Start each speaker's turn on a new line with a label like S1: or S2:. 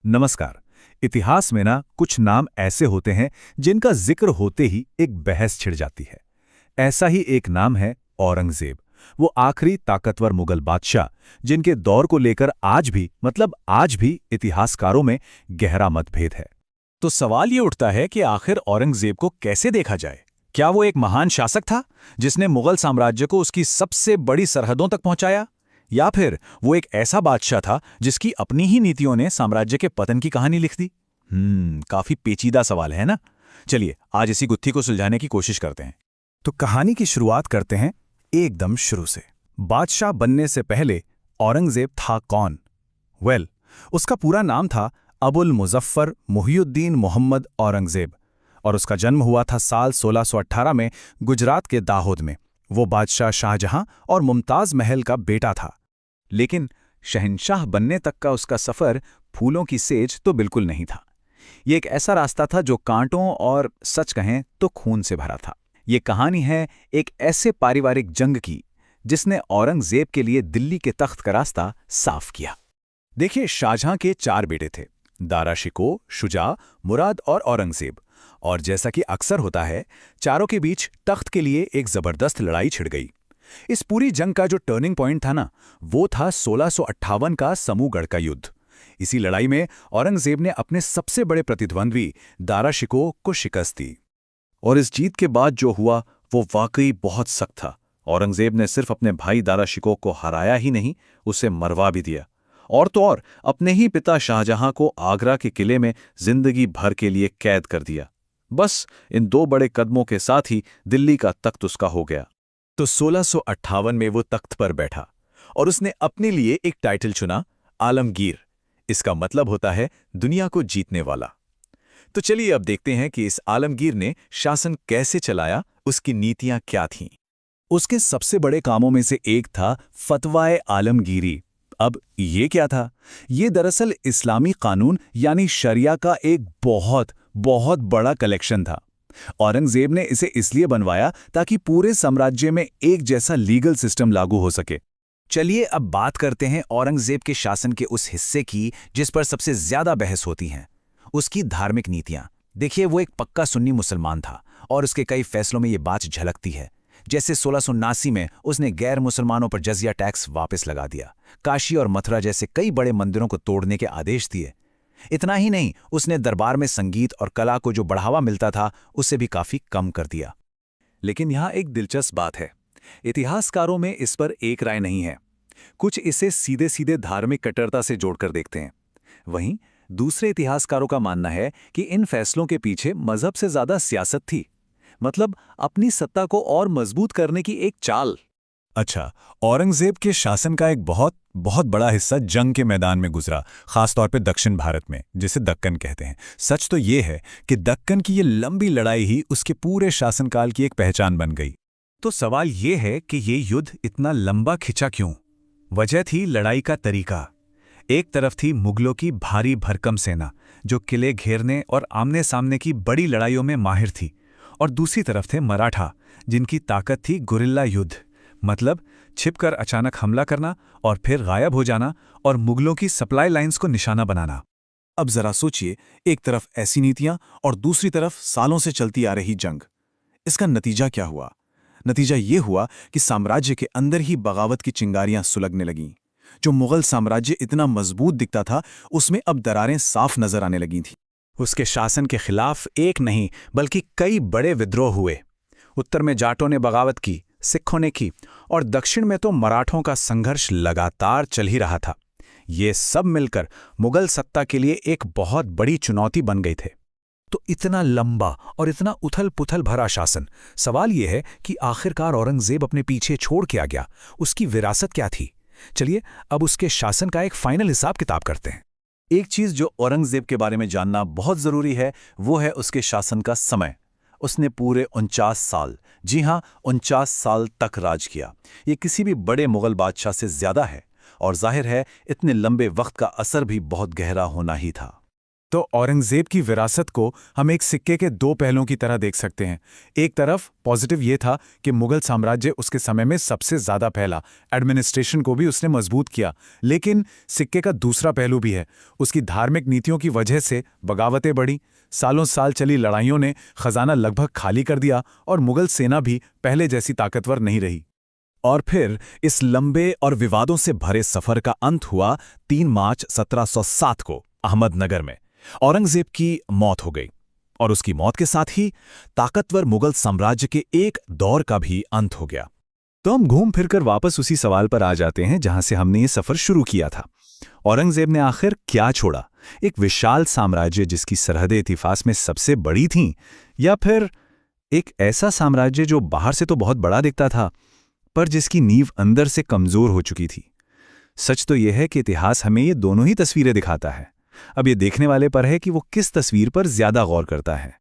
S1: नमस्कार। इतिहास में ना कुछ नाम ऐसे होते हैं जिनका जिक्र होते ही एक बहस छिड़ जाती है। ऐसा ही एक नाम है औरंगजेब। वो आखिरी ताकतवर मुगल बादशाह जिनके दौर को लेकर आज भी इतिहासकारों में गहरा मतभेद है।
S2: तो सवाल ये उठता है कि आखिर औरंगजेब को कैसे देखा जाए। क्या वो एक महान शासक था जिसने मुगल साम्राज्य को उसकी सबसे बड़ी सरहदों तक पहुंचाया, या फिर वो एक ऐसा बादशाह था जिसकी अपनी ही नीतियों ने साम्राज्य के पतन की कहानी लिख दी? काफी पेचीदा सवाल है ना। चलिए आज इसी गुत्थी को सुलझाने की कोशिश करते हैं।
S1: तो कहानी की शुरुआत करते हैं एकदम शुरू से। बादशाह बनने से पहले औरंगजेब था कौन? उसका पूरा नाम था अबुल मुजफ्फर मुहियुद्दीन मोहम्मद औरंगजेब, और उसका जन्म हुआ था साल 1618 में गुजरात के दाहोद में। वो बादशाह शाहजहां और मुमताज महल का बेटा था।
S2: लेकिन शहंशाह बनने तक का उसका सफर फूलों की सेज तो बिल्कुल नहीं था। ये एक ऐसा रास्ता था जो कांटों और सच कहें तो खून से भरा था। ये कहानी है एक ऐसे पारिवारिक जंग की जिसने औरंगजेब के लिए दिल्ली के तख्त का रास्ता साफ किया। देखिए, शाहजहां के 4 बेटे थे, दारा शिकोह, शुजा, मुराद और औरंगजेब। और जैसा कि अक्सर होता है, चारों के बीच तख्त के लिए एक जबरदस्त लड़ाई छिड़ गई। इस पूरी जंग का जो टर्निंग पॉइंट था ना, वो था 1658 का समूहगढ़ का युद्ध। इसी लड़ाई में औरंगजेब ने अपने सबसे बड़े प्रतिद्वंद्वी दारा शिकोह को शिकस्त दी। और इस जीत के बाद जो हुआ वो वाकई बहुत सख्त था। औरंगजेब ने सिर्फ अपने भाई दारा शिकोह को हराया ही नहीं, उसे मरवा भी दिया। और तो और अपने ही पिता शाहजहां को आगरा के किले में जिंदगी भर के लिए कैद कर दिया। बस इन 2 बड़े कदमों के साथ ही दिल्ली का तख्त उसका हो गया। तो 1658 में वो तख्त पर बैठा और उसने अपने लिए एक टाइटल चुना, आलमगीर। इसका मतलब होता है दुनिया को जीतने वाला। तो चलिए अब देखते हैं कि इस आलमगीर ने शासन कैसे चलाया, उसकी नीतियां क्या थीं। उसके सबसे बड़े कामों में से एक था फतवाए आलमगीरी। अब ये क्या था? ये दरअसल इस्लामी कानून यानी शरिया का एक बहुत बहुत बड़ा कलेक्शन था। औरंगजेब ने इसे इसलिए बनवाया ताकि पूरे साम्राज्य में एक जैसा लीगल सिस्टम लागू हो सके। चलिए अब बात करते हैं औरंगजेब के शासन के उस हिस्से की जिस पर सबसे ज्यादा बहस होती है, उसकी धार्मिक नीतियां। देखिए, वो एक पक्का सुन्नी मुसलमान था और उसके कई फैसलों में ये बात झलकती है। जैसे 1679 में उसने गैर मुसलमानों पर जजिया टैक्स वापस लगा दिया। काशी और मथुरा जैसे कई बड़े मंदिरों को तोड़ने के आदेश दिए। इतना ही नहीं, उसने दरबार में संगीत और कला को जो बढ़ावा मिलता था उसे भी काफी कम कर दिया। लेकिन यहाँ एक दिलचस्प बात है, इतिहासकारों में इस पर एक राय नहीं है। कुछ इसे सीधे सीधे धार्मिक कट्टरता से जोड़कर देखते हैं। वहीं दूसरे इतिहासकारों का मानना है कि इन फैसलों के पीछे मजहब से ज्यादा सियासत थी, मतलब अपनी सत्ता को और मजबूत करने की एक चाल।
S1: अच्छा, औरंगजेब के शासन का एक बहुत बहुत बड़ा हिस्सा जंग के मैदान में गुजरा, खासतौर पे दक्षिण भारत में, जिसे दक्कन कहते हैं। सच तो ये है कि दक्कन की ये लंबी लड़ाई ही उसके पूरे शासनकाल की एक पहचान बन गई। तो सवाल ये है कि ये युद्ध इतना लंबा खिंचा क्यों? वजह थी लड़ाई का तरीका। एक तरफ थी मुगलों की भारी भरकम सेना जो किले घेरने और आमने सामने की बड़ी लड़ाइयों में माहिर थी, और दूसरी तरफ थे मराठा जिनकी ताकत थी गुरिल्ला युद्ध, मतलब छिपकर अचानक हमला करना और फिर गायब हो जाना और मुगलों की सप्लाई लाइंस को निशाना बनाना। अब जरा सोचिए, एक तरफ ऐसी नीतियां और दूसरी तरफ सालों से चलती आ रही जंग। इसका नतीजा क्या हुआ? नतीजा ये हुआ कि साम्राज्य के अंदर ही बगावत की चिंगारियां सुलगने लगीं। जो मुगल साम्राज्य इतना मजबूत दिखता था, उसमें अब दरारें साफ नजर आने लगी थीं। उसके शासन के खिलाफ एक नहीं बल्कि कई बड़े विद्रोह हुए। उत्तर में जाटों ने बगावत की, सिखों ने की, और दक्षिण में तो मराठों का संघर्ष लगातार चल ही रहा था। ये सब मिलकर मुगल सत्ता के लिए एक बहुत बड़ी चुनौती बन गए थे। तो इतना लंबा और इतना उथल-पुथल भरा शासन, सवाल ये है कि आखिरकार औरंगजेब अपने पीछे छोड़ के आ गया, उसकी विरासत क्या थी? चलिए अब उसके शासन का एक फाइनल हिसाब किताब करते हैं। एक चीज जो औरंगजेब के बारे में जानना बहुत जरूरी है, वो है उसके शासन का समय। उसने पूरे 49 साल, जी हां 49 साल तक राज किया। ये किसी भी बड़े मुगल बादशाह से ज्यादा है, और जाहिर है इतने लंबे वक्त का असर भी बहुत गहरा होना ही था।
S3: तो औरंगजेब की विरासत को हम एक सिक्के के दो पहलुओं की तरह देख सकते हैं। एक तरफ पॉजिटिव ये था कि मुगल साम्राज्य उसके समय में सबसे ज्यादा फैला, एडमिनिस्ट्रेशन को भी उसने मजबूत किया। लेकिन सिक्के का दूसरा पहलू भी है। उसकी धार्मिक नीतियों की वजह से बगावतें बढ़ी, सालों साल चली लड़ाइयों ने खजाना लगभग खाली कर दिया और मुगल सेना भी पहले जैसी ताकतवर नहीं रही।
S1: और फिर इस लंबे और विवादों से भरे सफर का अंत हुआ 3 मार्च 1707 को अहमदनगर में। औरंगजेब की मौत हो गई और उसकी मौत के साथ ही ताकतवर मुगल साम्राज्य के एक दौर का भी अंत हो गया।
S2: तो हम घूम फिरकर वापस उसी सवाल पर आ जाते हैं जहां से हमने ये सफर शुरू किया था। औरंगजेब ने आखिर क्या छोड़ा? एक विशाल साम्राज्य जिसकी सरहदें इतिहास में सबसे बड़ी थीं, या फिर एक ऐसा साम्राज्य जो बाहर से तो बहुत बड़ा दिखता था पर जिसकी नींव अंदर से कमजोर हो चुकी थी? सच तो यह है कि इतिहास हमें ये दोनों ही तस्वीरें दिखाता है। अब ये देखने वाले पर है कि वो किस तस्वीर पर ज्यादा गौर करता है।